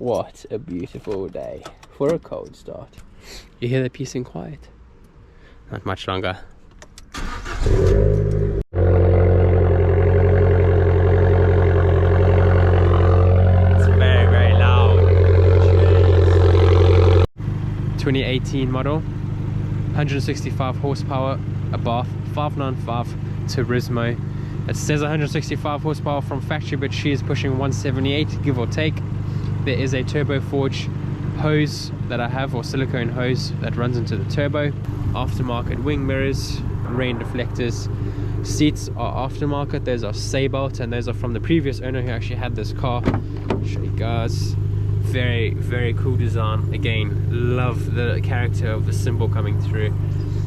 What a beautiful day for a cold start. You hear the peace and quiet? Not much longer. It's very, very loud. Jeez. 2018 model, 165 horsepower, Abarth 595 Turismo. It says 165 horsepower from factory, but she is pushing 178, give or take. There is a turbo forge hose that I have, or silicone hose that runs into the turbo. Aftermarket wing mirrors, rain deflectors. Seats are aftermarket. Those are Sabelt, and those are from the previous owner who actually had this car. I'll show you guys. Very, very cool design. Again, love the character of the symbol coming through.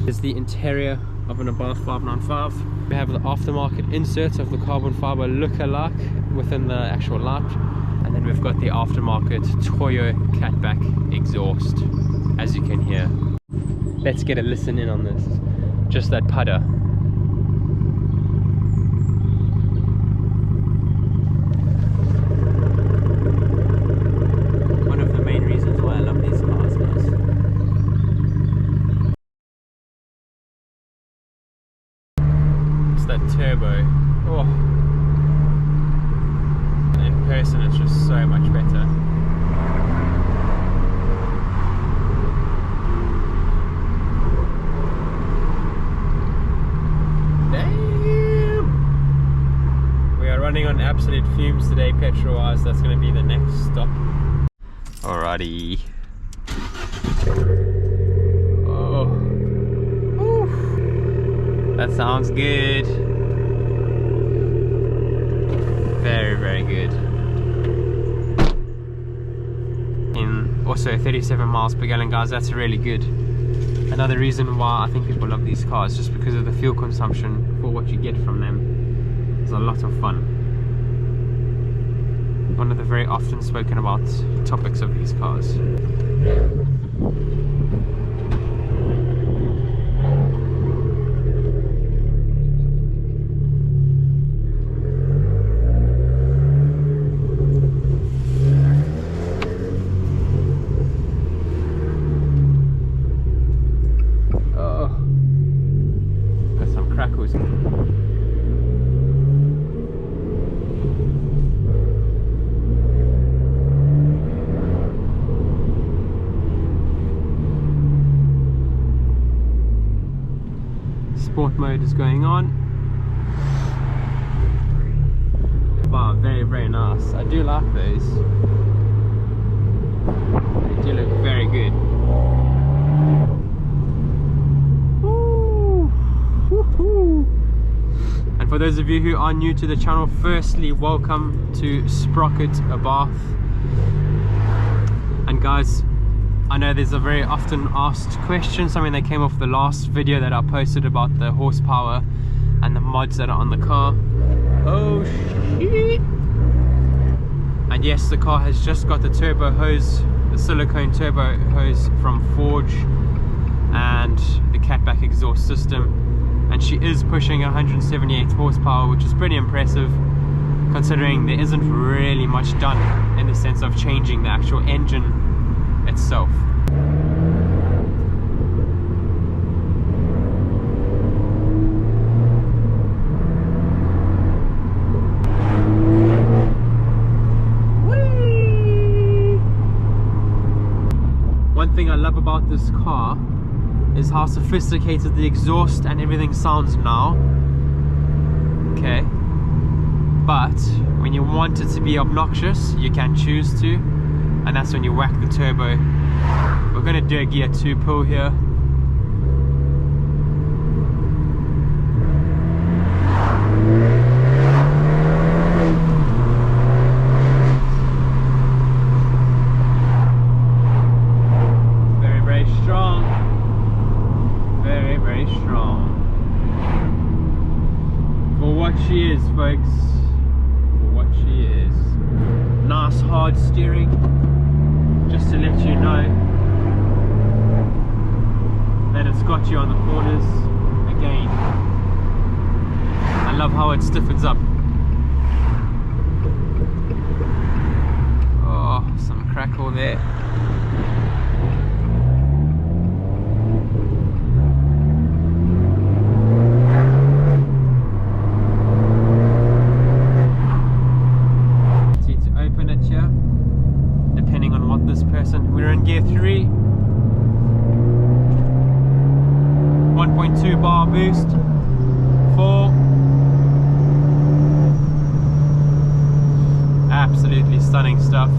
Here's the interior of an Abarth 595. We have the aftermarket inserts of the carbon fiber look-alike within the actual light. And then we've got the aftermarket Toyo catback exhaust, as you can hear. Let's get a listen in on this. Just that pudder. One of the main reasons why I love these cars, guys. It's that turbo. Oh. In person it's just so much better. Damn! We are running on absolute fumes today, petrol wise. That's going to be the next stop. Alrighty. Oh. Oof. That sounds good. Very, very good. In also 37 miles per gallon, guys, that's really good. Another reason why I think people love these cars, just because of the fuel consumption for what you get from them. It's a lot of fun. One of the very often spoken about topics of these cars. Sport mode is going on. Wow, very, very nice. I do like those. They do look very good. Woo! Woo-hoo! And for those of you who are new to the channel, firstly, welcome to Sprocket Abarth. And guys, I know there's a very often asked question, something that came off the last video that I posted about the horsepower and the mods that are on the car. Oh shit! And yes, the car has just got the turbo hose, the silicone turbo hose from Forge, and the catback exhaust system. And she is pushing 178 horsepower, which is pretty impressive considering there isn't really much done in the sense of changing the actual engine itself. Whee! One thing I love about this car is how sophisticated the exhaust and everything sounds now. Okay, but when you want it to be obnoxious, you can choose to, and that's when you whack the turbo. We're going to do a gear 2 pull here. Very, very strong. Very, very strong. For what she is, folks. For what she is. Nice hard steering. Just to let you know that it's got you on the corners. Again, I love how it stiffens up. Oh, some crackle there. See, to open it here, depending on what this person, we're in gear 3, 1.2 bar boost, 4. Absolutely stunning stuff.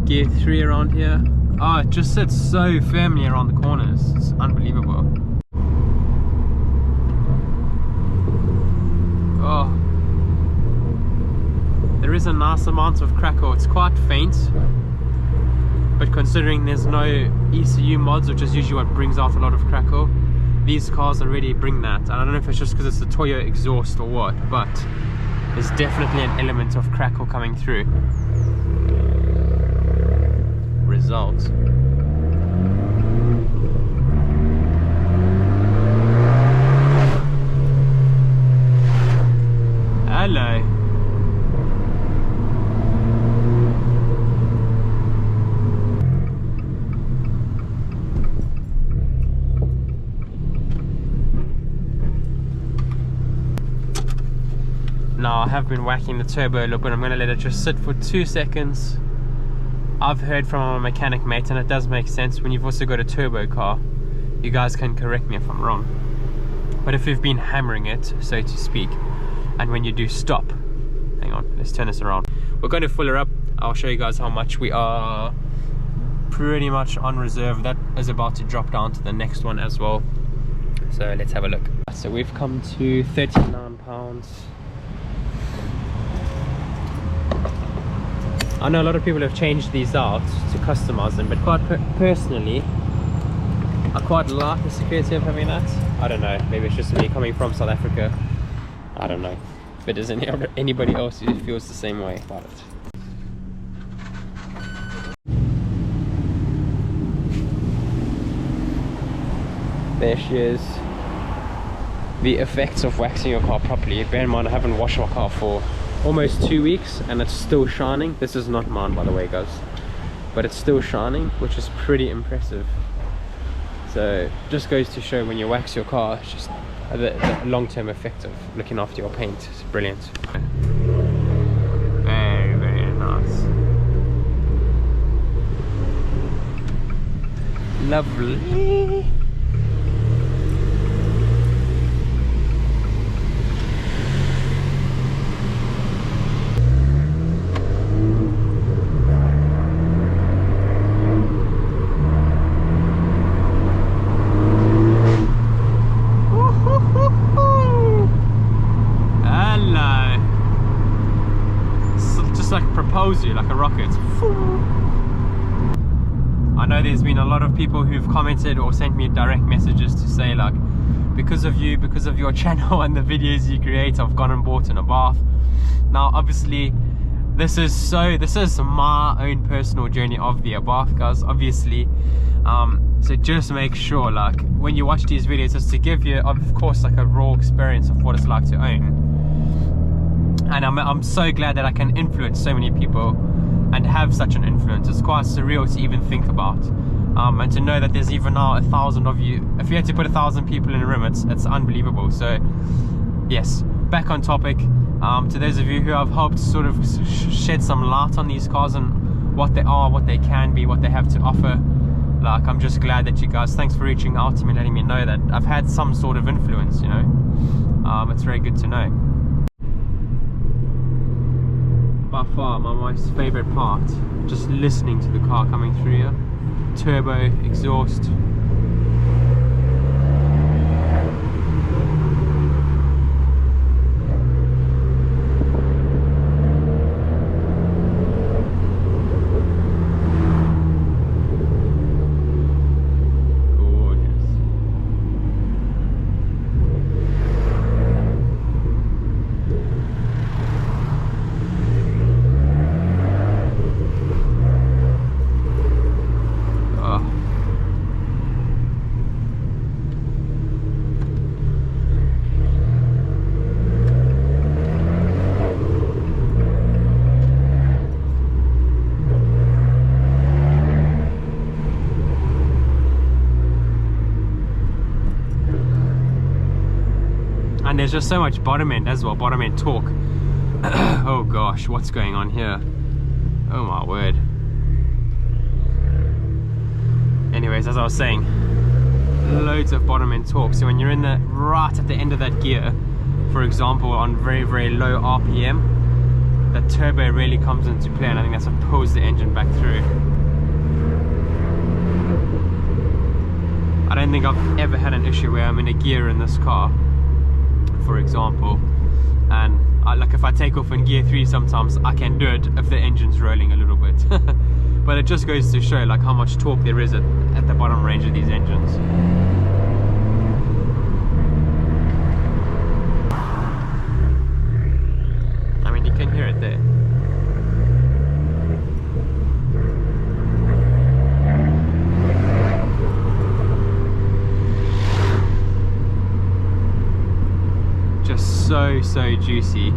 Gear 3 around here. Oh, it just sits so firmly around the corners. It's unbelievable. Oh, there is a nice amount of crackle. It's quite faint, but considering there's no ECU mods, which is usually what brings out a lot of crackle, these cars already bring that. And I don't know if it's just because it's the Toyo exhaust or what, but there's definitely an element of crackle coming through. Result. Hello. Now I have been whacking the turbo a little bit. I'm going to let it just sit for 2 seconds. I've heard from a mechanic mate, and it does make sense. When you've also got a turbo car, you guys can correct me if I'm wrong, but if you've been hammering it, so to speak, and when you do stop, hang on, let's turn this around. We're going to fill her up. I'll show you guys how much. We are pretty much on reserve. That is about to drop down to the next one as well, so let's have a look. So we've come to £39. I know a lot of people have changed these out to customize them, but quite personally, I quite like the security of having that. I don't know, maybe it's just me coming from South Africa. I don't know. But is anybody else who feels the same way about it? There she is. The effects of waxing your car properly. Bear in mind, I haven't washed my car for almost 2 weeks and it's still shining. This is not mine, by the way, guys, but it's still shining, which is pretty impressive. So just goes to show, when you wax your car, it's just the long-term effect of looking after your paint. It's brilliant. Very, very nice. Lovely. You like a rocket. I know there's been a lot of people who've commented or sent me direct messages to say, like, because of you, because of your channel and the videos you create, I've gone and bought an Abarth. Now obviously this is my own personal journey of the Abarth, guys, obviously. So just make sure, like, when you watch these videos, it's to give you, of course, like a raw experience of what it's like to own. And I'm so glad that I can influence so many people and have such an influence. It's quite surreal to even think about, and to know that there's even now 1,000 of you. If you had to put 1,000 people in a room, it's unbelievable. So yes, back on topic. To those of you who have helped sort of shed some light on these cars and what they are, what they can be, what they have to offer, like, I'm just glad that you guys, thanks for reaching out to me, letting me know that I've had some sort of influence, you know. It's very good to know. By far my most favorite part, just listening to the car coming through here. Turbo, exhaust. there's just so much bottom end as well, bottom end torque. Oh gosh, what's going on here? Oh my word. Anyways, as I was saying, loads of bottom end torque. So when you're in the right at the end of that gear, for example, on very, very low RPM, that turbo really comes into play, and I think that's what pulls the engine back through. I don't think I've ever had an issue where I'm in a gear in this car, for example, and like if I take off in gear 3 sometimes I can do it if the engine's rolling a little bit. But it just goes to show like how much torque there is at the bottom range of these engines. I mean, you can hear it there. Just so juicy.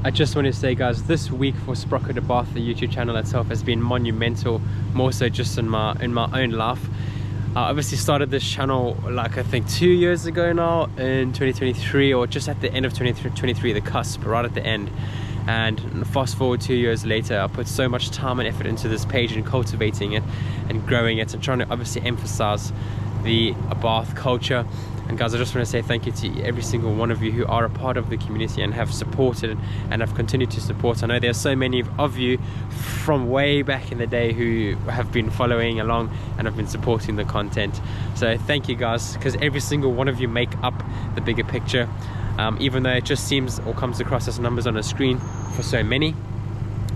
I just want to say, guys, this week for Sprocket Abarth, the YouTube channel itself, has been monumental, more so just in my own life. I obviously started this channel like I think 2 years ago now, in 2023, or just at the end of 2023, the cusp, right at the end. And fast forward 2 years later, I put so much time and effort into this page and cultivating it and growing it and trying to obviously emphasize the Abarth culture. And guys, I just want to say thank you to every single one of you who are a part of the community and have supported and have continued to support. I know there's so many of you from way back in the day who have been following along and have been supporting the content. So thank you guys, because every single one of you make up the bigger picture. Even though it just seems or comes across as numbers on a screen for so many,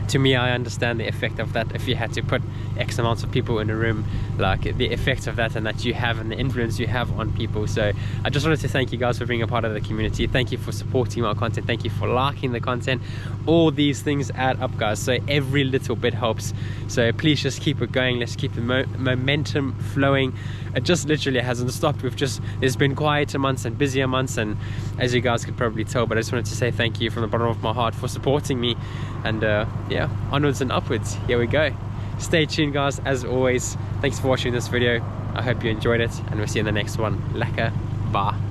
to me, I understand the effect of that. If you had to put X amounts of people in a room, like the effect of that and that you have and the influence you have on people. So I just wanted to thank you guys for being a part of the community. Thank you for supporting my content. Thank you for liking the content. All these things add up, guys. So every little bit helps. So please just keep it going. Let's keep the momentum flowing. It just literally hasn't stopped. There's been quieter months and busier months, and as you guys could probably tell, but I just wanted to say thank you from the bottom of my heart for supporting me. And yeah, onwards and upwards. Here we go. Stay tuned, guys. As always, thanks for watching this video. I hope you enjoyed it, and we'll see you in the next one. Lekker, bye.